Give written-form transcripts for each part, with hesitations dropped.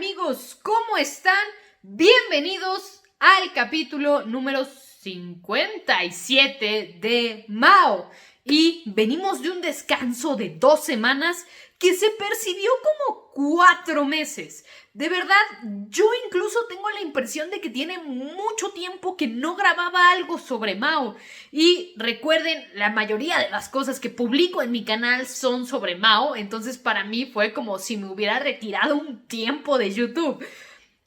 amigos, ¿cómo están? Bienvenidos al capítulo número 57 de Mao. Y venimos de un descanso de 2 semanas que se percibió como 4 meses. De verdad, yo incluso tengo la impresión de que tiene mucho tiempo que no grababa algo sobre Mao. Y recuerden, la mayoría de las cosas que publico en mi canal son sobre Mao, entonces para mí fue como si me hubiera retirado un tiempo de YouTube.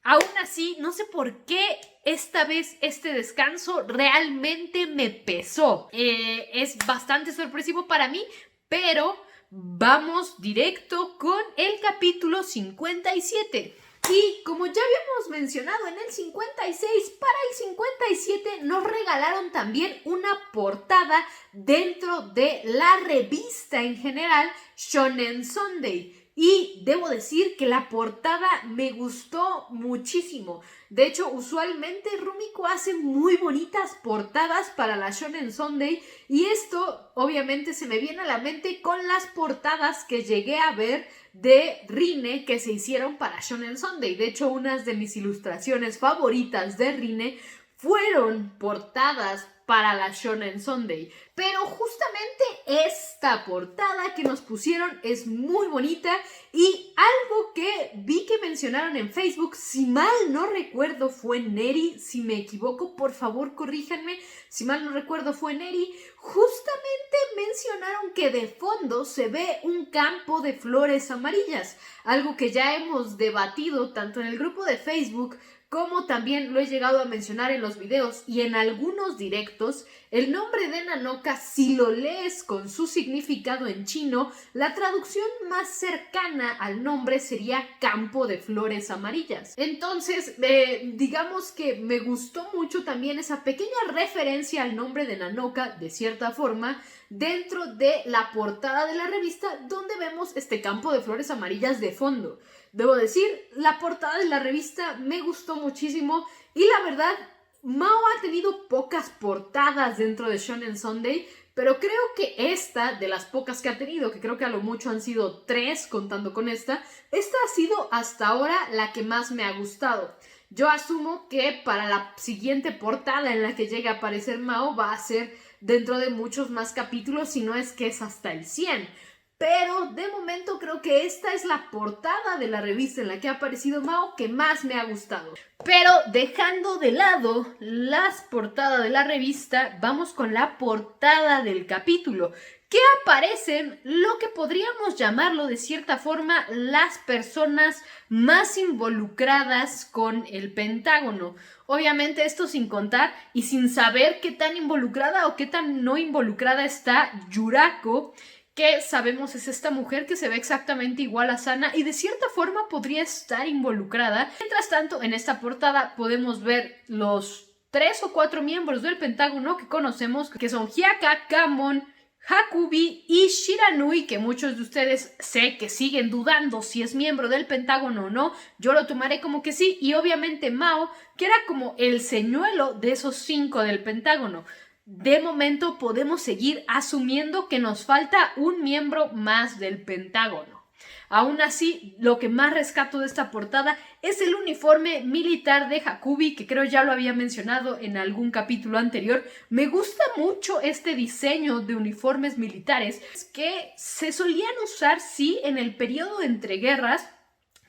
Aún así, no sé por qué esta vez este descanso realmente me pesó. Es bastante sorpresivo para mí, pero vamos directo con el capítulo 57. Y como ya habíamos mencionado en el 56, para el 57 nos regalaron también una portada dentro de la revista en general Shonen Sunday. Y debo decir que la portada me gustó muchísimo. De hecho, usualmente Rumiko hace muy bonitas portadas para la Shonen Sunday. Y esto obviamente se me viene a la mente con las portadas que llegué a ver de Rine que se hicieron para Shonen Sunday. De hecho, unas de mis ilustraciones favoritas de Rine fueron portadas para la Shonen Sunday. Pero justamente esta portada que nos pusieron es muy bonita y algo que vi que mencionaron en Facebook, si mal no recuerdo fue Neri, si me equivoco por favor corríjanme, si mal no recuerdo fue Neri, justamente mencionaron que de fondo se ve un campo de flores amarillas, algo que ya hemos debatido tanto en el grupo de Facebook como también lo he llegado a mencionar en los videos y en algunos directos. El nombre de Nanoka, si lo lees con su significado en chino, la traducción más cercana al nombre sería campo de flores amarillas. Entonces, digamos que me gustó mucho también esa pequeña referencia al nombre de Nanoka, de cierta forma, dentro de la portada de la revista, donde vemos este campo de flores amarillas de fondo. Debo decir, la portada de la revista me gustó muchísimo y la verdad, Mao ha tenido pocas portadas dentro de Shonen Sunday, pero creo que esta, de las pocas que ha tenido, que creo que a lo mucho han sido 3 contando con esta ha sido hasta ahora la que más me ha gustado. Yo asumo que para la siguiente portada en la que llegue a aparecer Mao va a ser dentro de muchos más capítulos, si no es que es hasta el 100. Pero de momento creo que esta es la portada de la revista en la que ha aparecido Mao que más me ha gustado. Pero dejando de lado las portadas de la revista, vamos con la portada del capítulo, que aparecen lo que podríamos llamarlo de cierta forma las personas más involucradas con el Pentágono. Obviamente esto sin contar y sin saber qué tan involucrada o qué tan no involucrada está Yurako, que sabemos es esta mujer que se ve exactamente igual a Sana y de cierta forma podría estar involucrada. Mientras tanto, en esta portada podemos ver los 3 o 4 miembros del Pentágono que conocemos, que son Hyaka, Kamon, Hakubi y Shiranui, que muchos de ustedes sé que siguen dudando si es miembro del Pentágono o no. Yo lo tomaré como que sí, y obviamente Mao, que era como el señuelo de esos 5 del Pentágono. De momento podemos seguir asumiendo que nos falta un miembro más del Pentágono. Aún así, lo que más rescato de esta portada es el uniforme militar de Hakubi, que creo ya lo había mencionado en algún capítulo anterior. Me gusta mucho este diseño de uniformes militares que se solían usar, sí, en el periodo entre guerras,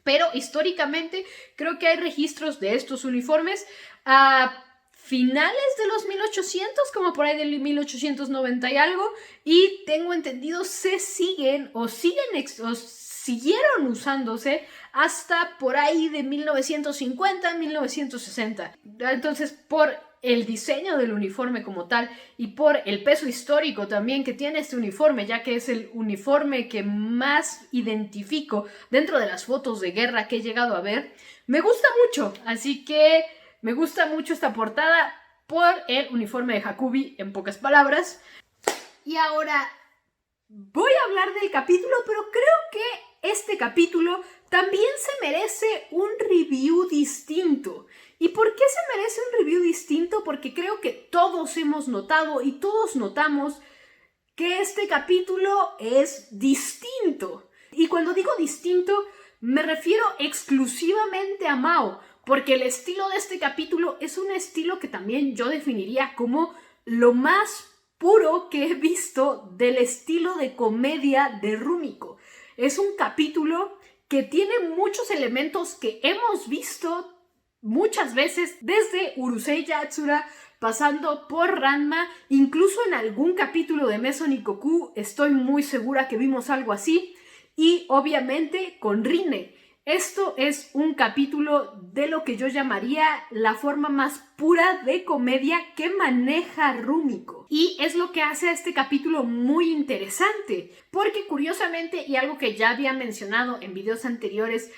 pero históricamente creo que hay registros de estos uniformes finales de los 1800, como por ahí del 1890 y algo, y tengo entendido se siguieron usándose hasta por ahí de 1950, 1960. Entonces, por el diseño del uniforme como tal y por el peso histórico también que tiene este uniforme, ya que es el uniforme que más identifico dentro de las fotos de guerra que he llegado a ver, me gusta mucho, así que me gusta mucho esta portada por el uniforme de Hakubi, en pocas palabras. Y ahora voy a hablar del capítulo, pero creo que este capítulo también se merece un review distinto. ¿Y por qué se merece un review distinto? Porque creo que todos hemos notado y todos notamos que este capítulo es distinto. Y cuando digo distinto, Me refiero exclusivamente a Mao, porque el estilo de este capítulo es un estilo que también yo definiría como lo más puro que he visto del estilo de comedia de Rumiko. Es un capítulo que tiene muchos elementos que hemos visto muchas veces desde Urusei Yatsura, pasando por Ranma, incluso en algún capítulo de Meso Nikoku estoy muy segura que vimos algo así, y obviamente con Rine. Esto es un capítulo de lo que yo llamaría la forma más pura de comedia que maneja Rumiko. Y es lo que hace a este capítulo muy interesante, porque curiosamente, y algo que ya había mencionado en videos anteriores,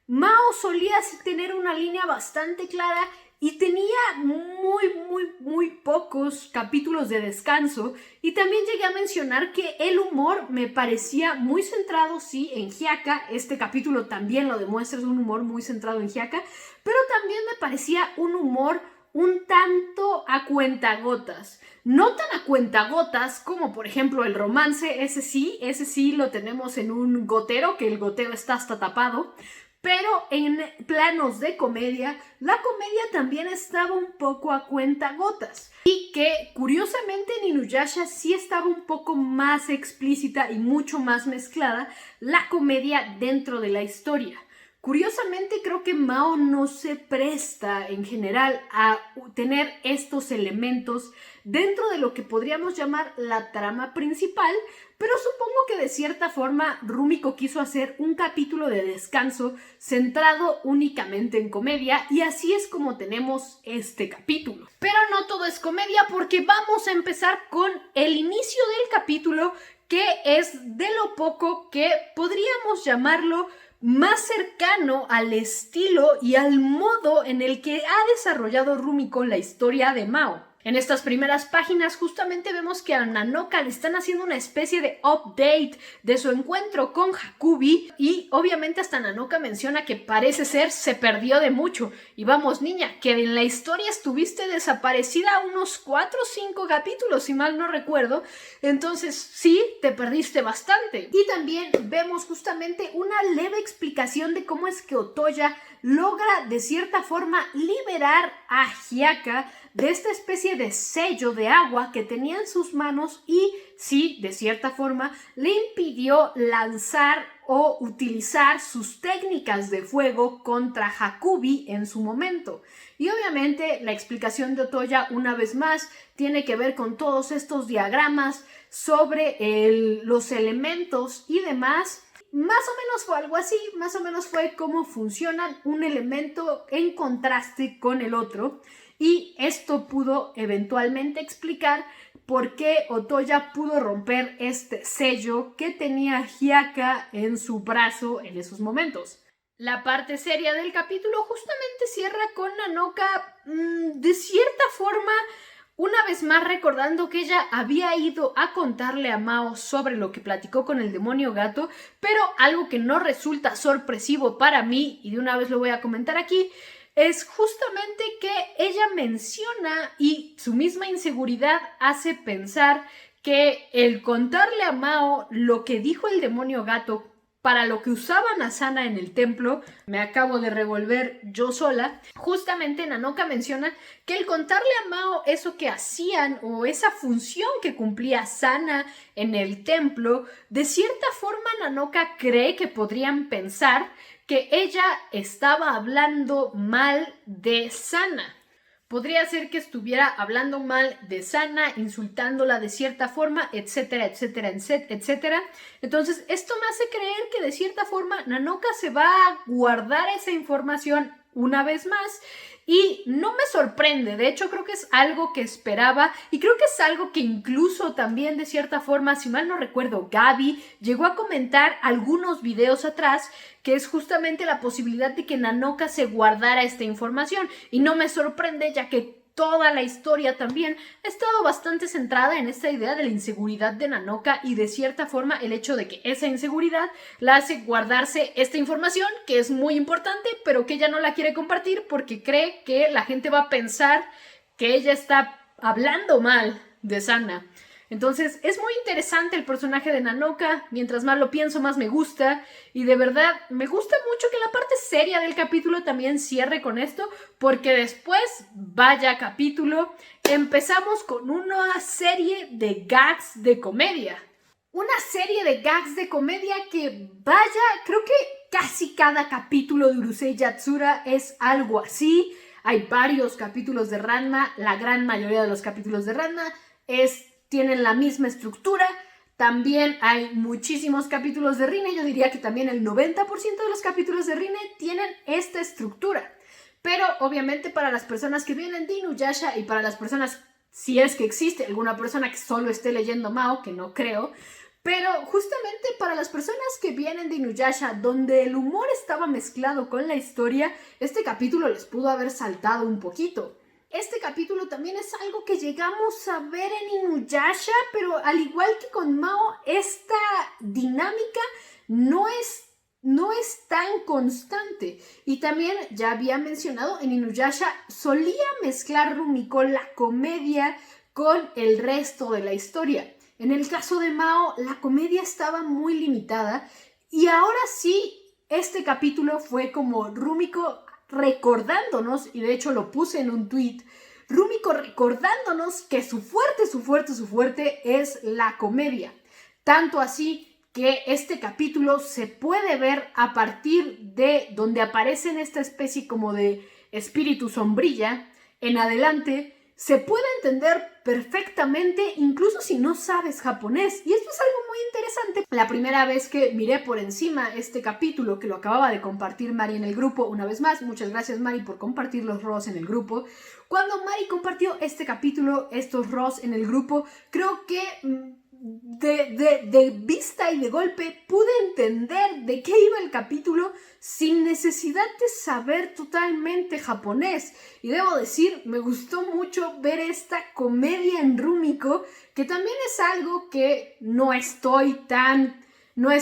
Mao solía tener una línea bastante clara y tenía muy pocos capítulos de descanso, y también llegué a mencionar que el humor me parecía muy centrado, sí, en Hyaka. Este capítulo también lo demuestra, es un humor muy centrado en Hyaka, pero también me parecía un humor un tanto a cuentagotas. No tan a cuentagotas como por ejemplo el romance, ese sí lo tenemos en un gotero, que el gotero está hasta tapado. Pero en planos de comedia, la comedia también estaba un poco a cuentagotas. Y que curiosamente en Inuyasha sí estaba un poco más explícita y mucho más mezclada la comedia dentro de la historia. Curiosamente creo que Mao no se presta en general a tener estos elementos dentro de lo que podríamos llamar la trama principal, pero supongo que de cierta forma Rumiko quiso hacer un capítulo de descanso centrado únicamente en comedia, y así es como tenemos este capítulo. Pero no todo es comedia, porque vamos a empezar con el inicio del capítulo, que es de lo poco que podríamos llamarlo más cercano al estilo y al modo en el que ha desarrollado Rumiko la historia de Mao. En estas primeras páginas justamente vemos que a Nanoka le están haciendo una especie de update de su encuentro con Hakubi, y obviamente hasta Nanoka menciona que parece ser se perdió de mucho. Y vamos, niña, que en la historia estuviste desaparecida unos 4 o 5 capítulos, si mal no recuerdo, entonces sí, te perdiste bastante. Y también vemos justamente una leve explicación de cómo es que Otoya logra de cierta forma liberar a Hyaka de esta especie de sello de agua que tenía en sus manos, y sí, de cierta forma le impidió lanzar o utilizar sus técnicas de fuego contra Hakubi en su momento. Y obviamente la explicación de Otoya una vez más tiene que ver con todos estos diagramas sobre los elementos y demás. Más o menos fue algo así, más o menos fue cómo funcionan un elemento en contraste con el otro, y esto pudo eventualmente explicar por qué Otoya pudo romper este sello que tenía Hyaka en su brazo en esos momentos. La parte seria del capítulo justamente cierra con Nanoka de cierta forma una vez más recordando que ella había ido a contarle a Mao sobre lo que platicó con el demonio gato, pero algo que no resulta sorpresivo para mí, y de una vez lo voy a comentar aquí, es justamente que ella menciona, y su misma inseguridad hace pensar que el contarle a Mao lo que dijo el demonio gato para lo que usaban a Sana en el templo, me acabo de revolver yo sola, justamente Nanoka menciona que el contarle a Mao eso que hacían o esa función que cumplía Sana en el templo, de cierta forma Nanoka cree que podrían pensar que ella estaba hablando mal de Sana. Podría ser que estuviera hablando mal de Sana, insultándola de cierta forma, etcétera, etcétera, etcétera. Entonces, esto me hace creer que de cierta forma Nanoka se va a guardar esa información una vez más, y no me sorprende. De hecho, creo que es algo que esperaba, y creo que es algo que incluso también de cierta forma, si mal no recuerdo, Gaby llegó a comentar algunos videos atrás, que es justamente la posibilidad de que Nanoka se guardara esta información, y no me sorprende, ya que toda la historia también ha estado bastante centrada en esta idea de la inseguridad de Nanoka, y de cierta forma el hecho de que esa inseguridad la hace guardarse esta información que es muy importante, pero que ella no la quiere compartir porque cree que la gente va a pensar que ella está hablando mal de Sana. Entonces es muy interesante el personaje de Nanoka, mientras más lo pienso más me gusta y de verdad me gusta mucho que la parte seria del capítulo también cierre con esto, porque después, vaya capítulo, empezamos con una serie de gags de comedia. Una serie de gags de comedia que, vaya, creo que casi cada capítulo de Urusei Yatsura es algo así. Hay varios capítulos de Ranma, la gran mayoría de los capítulos de Ranma tienen la misma estructura. También hay muchísimos capítulos de Rine, yo diría que también el 90% de los capítulos de Rine tienen esta estructura. Pero obviamente para las personas que vienen de Inuyasha y para las personas, si es que existe alguna persona que solo esté leyendo Mao, que no creo, pero justamente para las personas que vienen de Inuyasha, donde el humor estaba mezclado con la historia, este capítulo les pudo haber saltado un poquito. Este capítulo también es algo que llegamos a ver en Inuyasha, pero al igual que con Mao, esta dinámica no es tan constante. Y también, ya había mencionado, en Inuyasha solía mezclar Rumiko la comedia con el resto de la historia. En el caso de Mao, la comedia estaba muy limitada y ahora sí, este capítulo fue como Rumiko recordándonos, y de hecho lo puse en un tweet, Rumiko recordándonos que su fuerte es la comedia. Tanto así que este capítulo se puede ver a partir de donde aparecen esta especie como de espíritu sombrilla en adelante. Se puede entender perfectamente incluso si no sabes japonés. Y esto es algo muy interesante. La primera vez que miré por encima este capítulo, que lo acababa de compartir Mari en el grupo, una vez más, muchas gracias Mari por compartir los ROS en el grupo. Cuando Mari compartió este capítulo, estos ROS en el grupo, creo que de vista y de golpe pude entender de qué iba el capítulo sin necesidad de saber totalmente japonés. Y debo decir, me gustó mucho ver esta comedia en Rumiko, que también es algo que no es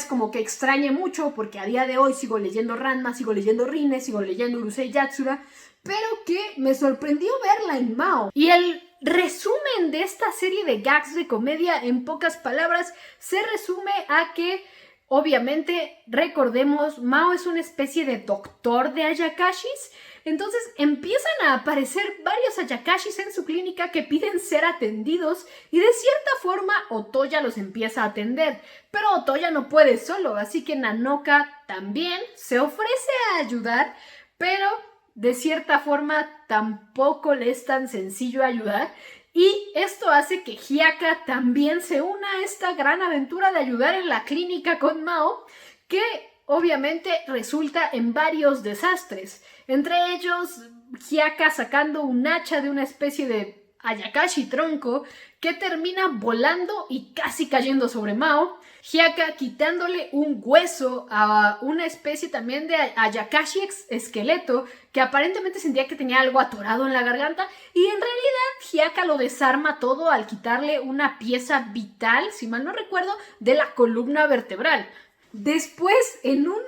como que extrañe mucho, porque a día de hoy sigo leyendo Ranma, sigo leyendo Rine, sigo leyendo Urusei Yatsura, pero que me sorprendió verla en Mao. Y el resumen de esta serie de gags de comedia, en pocas palabras, se resume a que, obviamente, recordemos, Mao es una especie de doctor de Ayakashis. Entonces empiezan a aparecer varios Ayakashis en su clínica que piden ser atendidos y de cierta forma Otoya los empieza a atender. Pero Otoya no puede solo, así que Nanoka también se ofrece a ayudar, pero de cierta forma tampoco le es tan sencillo ayudar. Y esto hace que Hyaka también se una a esta gran aventura de ayudar en la clínica con Mao, que obviamente resulta en varios desastres. Entre ellos, Hyaka sacando un hacha de una especie de Ayakashi tronco que termina volando y casi cayendo sobre Mao. Hyaka quitándole un hueso a una especie también de Ayakashi esqueleto que aparentemente sentía que tenía algo atorado en la garganta, y en realidad Hyaka lo desarma todo al quitarle una pieza vital, si mal no recuerdo, de la columna vertebral. Después, en unos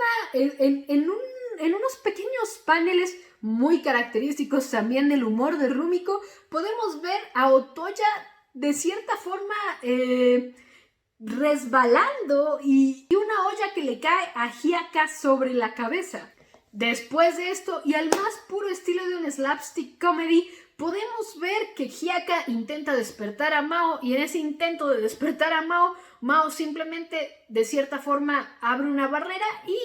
pequeños paneles muy característicos también del humor de Rumiko, podemos ver a Otoya de cierta forma resbalando y una olla que le cae a Hyaka sobre la cabeza. Después de esto, y al más puro estilo de un slapstick comedy, podemos ver que Hyaka intenta despertar a Mao, y en ese intento de despertar a Mao, Mao simplemente de cierta forma abre una barrera y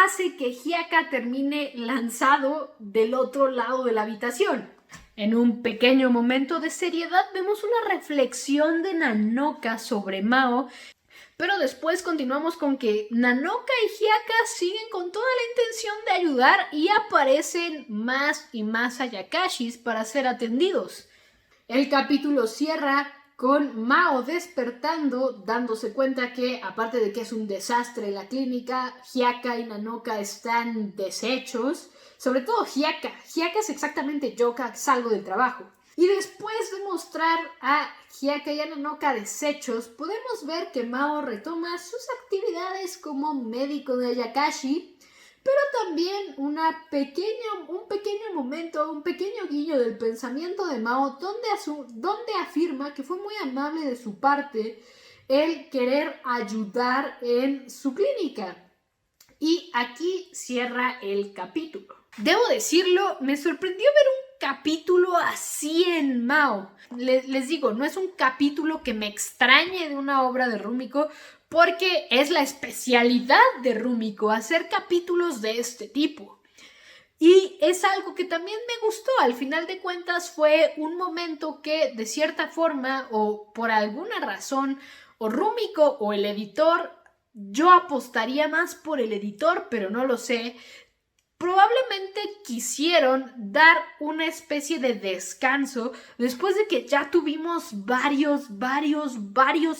hace que Hyaka termine lanzado del otro lado de la habitación. En un pequeño momento de seriedad vemos una reflexión de Nanoka sobre Mao, pero después continuamos con que Nanoka y Hyaka siguen con toda la intención de ayudar y aparecen más y más Ayakashis para ser atendidos. El capítulo cierra con Mao despertando, dándose cuenta que, aparte de que es un desastre la clínica, Hyaka y Nanoka están deshechos. Sobre todo Hyaka. Hyaka es exactamente yo que salgo del trabajo. Y después de mostrar a Hyaka y a Nanoka deshechos, podemos ver que Mao retoma sus actividades como médico de Ayakashi, pero también un pequeño momento, un pequeño guiño del pensamiento de Mao, donde afirma que fue muy amable de su parte el querer ayudar en su clínica. Y aquí cierra el capítulo. Debo decirlo, me sorprendió ver un capítulo así en Mao. Les digo, no es un capítulo que me extrañe de una obra de Rumiko, porque es la especialidad de Rumiko hacer capítulos de este tipo. Y es algo que también me gustó. Al final de cuentas fue un momento que de cierta forma o por alguna razón o Rumiko o el editor, yo apostaría más por el editor, pero no lo sé, probablemente quisieron dar una especie de descanso después de que ya tuvimos varios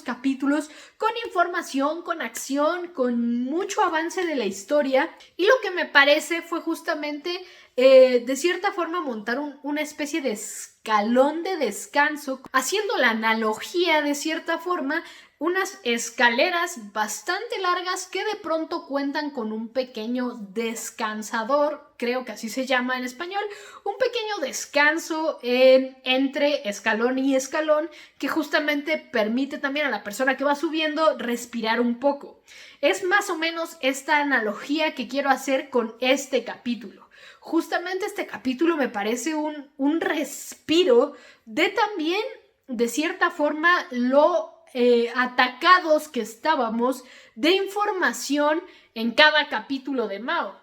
capítulos con información, con acción, con mucho avance de la historia. Y lo que me parece fue justamente, de cierta forma, montar una especie de escalón de descanso, haciendo la analogía, de cierta forma, unas escaleras bastante largas que de pronto cuentan con un pequeño descansador, creo que así se llama en español, un pequeño descanso entre escalón y escalón que justamente permite también a la persona que va subiendo respirar un poco. Es más o menos esta analogía que quiero hacer con este capítulo. Justamente este capítulo me parece un respiro de también, de cierta forma, atacados que estábamos de información en cada capítulo de Mao.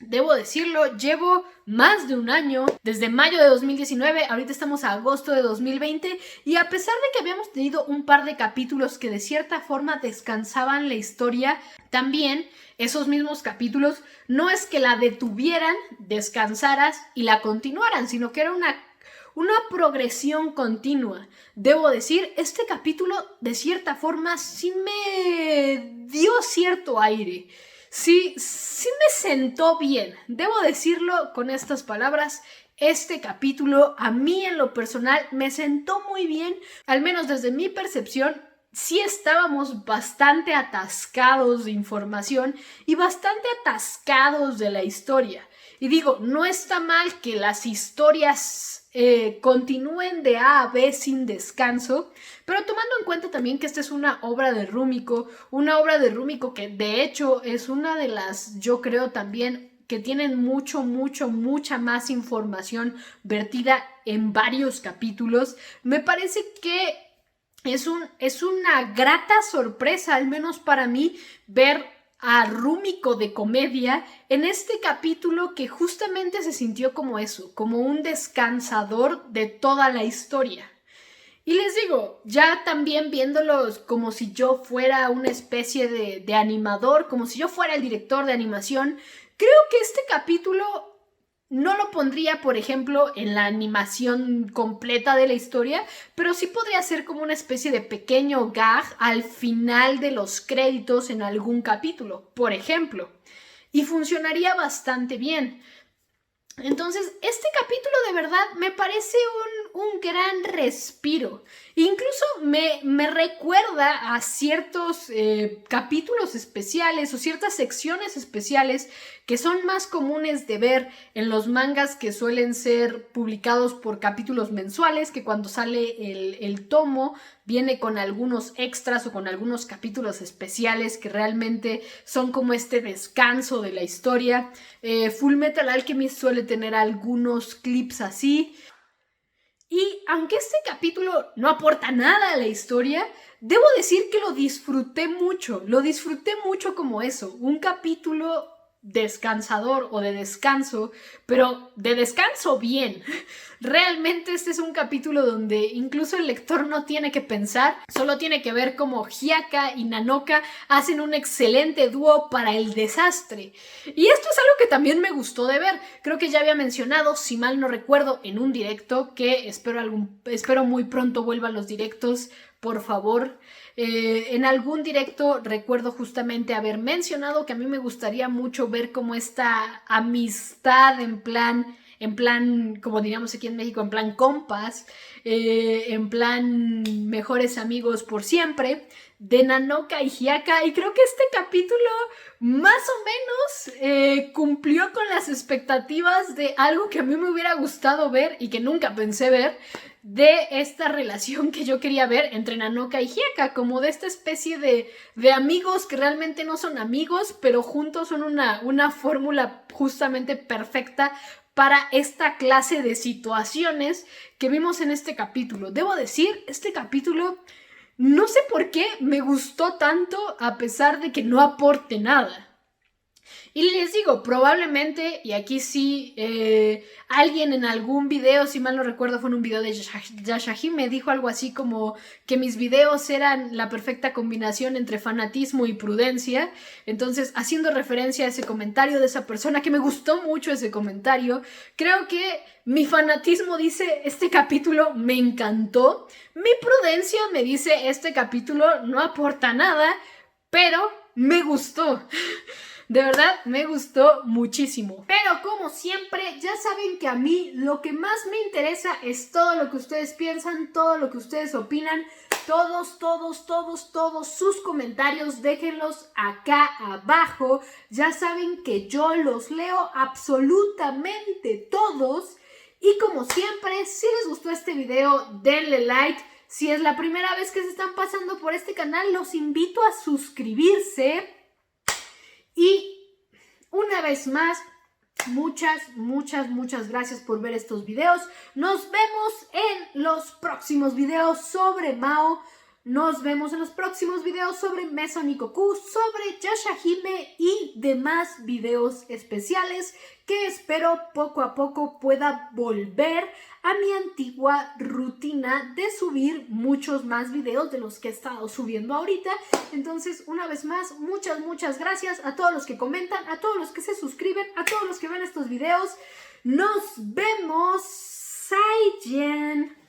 Debo decirlo, llevo más de un año, desde mayo de 2019, ahorita estamos a agosto de 2020, y a pesar de que habíamos tenido un par de capítulos que de cierta forma descansaban la historia, también esos mismos capítulos no es que la detuvieran, descansaras y la continuaran, sino que era una progresión continua. Debo decir, este capítulo de cierta forma sí me dio cierto aire. Sí me sentó bien. Debo decirlo con estas palabras. Este capítulo a mí en lo personal me sentó muy bien, al menos desde mi percepción. Sí estábamos bastante atascados de información y bastante atascados de la historia. Y digo, no está mal que las historias continúen de A a B sin descanso, pero tomando en cuenta también que esta es una obra de Rumiko que de hecho es una de las, yo creo también, que tienen mucha más información vertida en varios capítulos. Me parece que es una grata sorpresa, al menos para mí, ver a Rumiko de comedia en este capítulo que justamente se sintió como eso, como un descansador de toda la historia. Y les digo, ya también viéndolos como si yo fuera una especie de animador, como si yo fuera el director de animación, creo que este capítulo no lo pondría, por ejemplo, en la animación completa de la historia, pero sí podría ser como una especie de pequeño gag al final de los créditos en algún capítulo, por ejemplo. Y funcionaría bastante bien. Entonces, este capítulo de verdad me parece un gran respiro. Incluso me recuerda a ciertos capítulos especiales o ciertas secciones especiales que son más comunes de ver en los mangas que suelen ser publicados por capítulos mensuales, que cuando sale el tomo viene con algunos extras o con algunos capítulos especiales que realmente son como este descanso de la historia. Fullmetal Alchemist suele tener algunos clips así. Y aunque este capítulo no aporta nada a la historia, debo decir que lo disfruté mucho como eso, un capítulo descansador o de descanso, pero de descanso bien. Realmente este es un capítulo donde incluso el lector no tiene que pensar, solo tiene que ver cómo Hyaka y Nanoka hacen un excelente dúo para el desastre. Y esto es algo que también me gustó de ver. Creo que ya había mencionado, si mal no recuerdo, en un directo, que espero muy pronto vuelvan los directos, por favor. En algún directo recuerdo justamente haber mencionado que a mí me gustaría mucho ver como esta amistad en plan en plan, como diríamos aquí en México, en plan compas, en plan mejores amigos por siempre, de Nanoka y Hyaka, y creo que este capítulo más o menos cumplió con las expectativas de algo que a mí me hubiera gustado ver y que nunca pensé ver, de esta relación que yo quería ver entre Nanoka y Hyaka, como de esta especie de amigos que realmente no son amigos, pero juntos son una fórmula justamente perfecta para esta clase de situaciones que vimos en este capítulo. Debo decir, este capítulo no sé por qué me gustó tanto a pesar de que no aporte nada. Y les digo, probablemente, y aquí sí, alguien en algún video, si mal no recuerdo, fue en un video de Yashahi, me dijo algo así como que mis videos eran la perfecta combinación entre fanatismo y prudencia. Entonces, haciendo referencia a ese comentario de esa persona, que me gustó mucho ese comentario, creo que mi fanatismo dice, este capítulo me encantó. Mi prudencia me dice, este capítulo no aporta nada, pero me gustó. De verdad, me gustó muchísimo. Pero como siempre, ya saben que a mí lo que más me interesa es todo lo que ustedes piensan, todo lo que ustedes opinan. Todos sus comentarios, déjenlos acá abajo. Ya saben que yo los leo absolutamente todos. Y como siempre, si les gustó este video, denle like. Si es la primera vez que se están pasando por este canal, los invito a suscribirse. Y una vez más, muchas gracias por ver estos videos. Nos vemos en los próximos videos sobre Mao. Nos vemos en los próximos videos sobre Meso Nikoku, sobre Yashahime y demás videos especiales que espero poco a poco pueda volver a mi antigua rutina de subir muchos más videos de los que he estado subiendo ahorita. Entonces, una vez más, muchas gracias a todos los que comentan, a todos los que se suscriben, a todos los que ven estos videos. Nos vemos. Saiyan.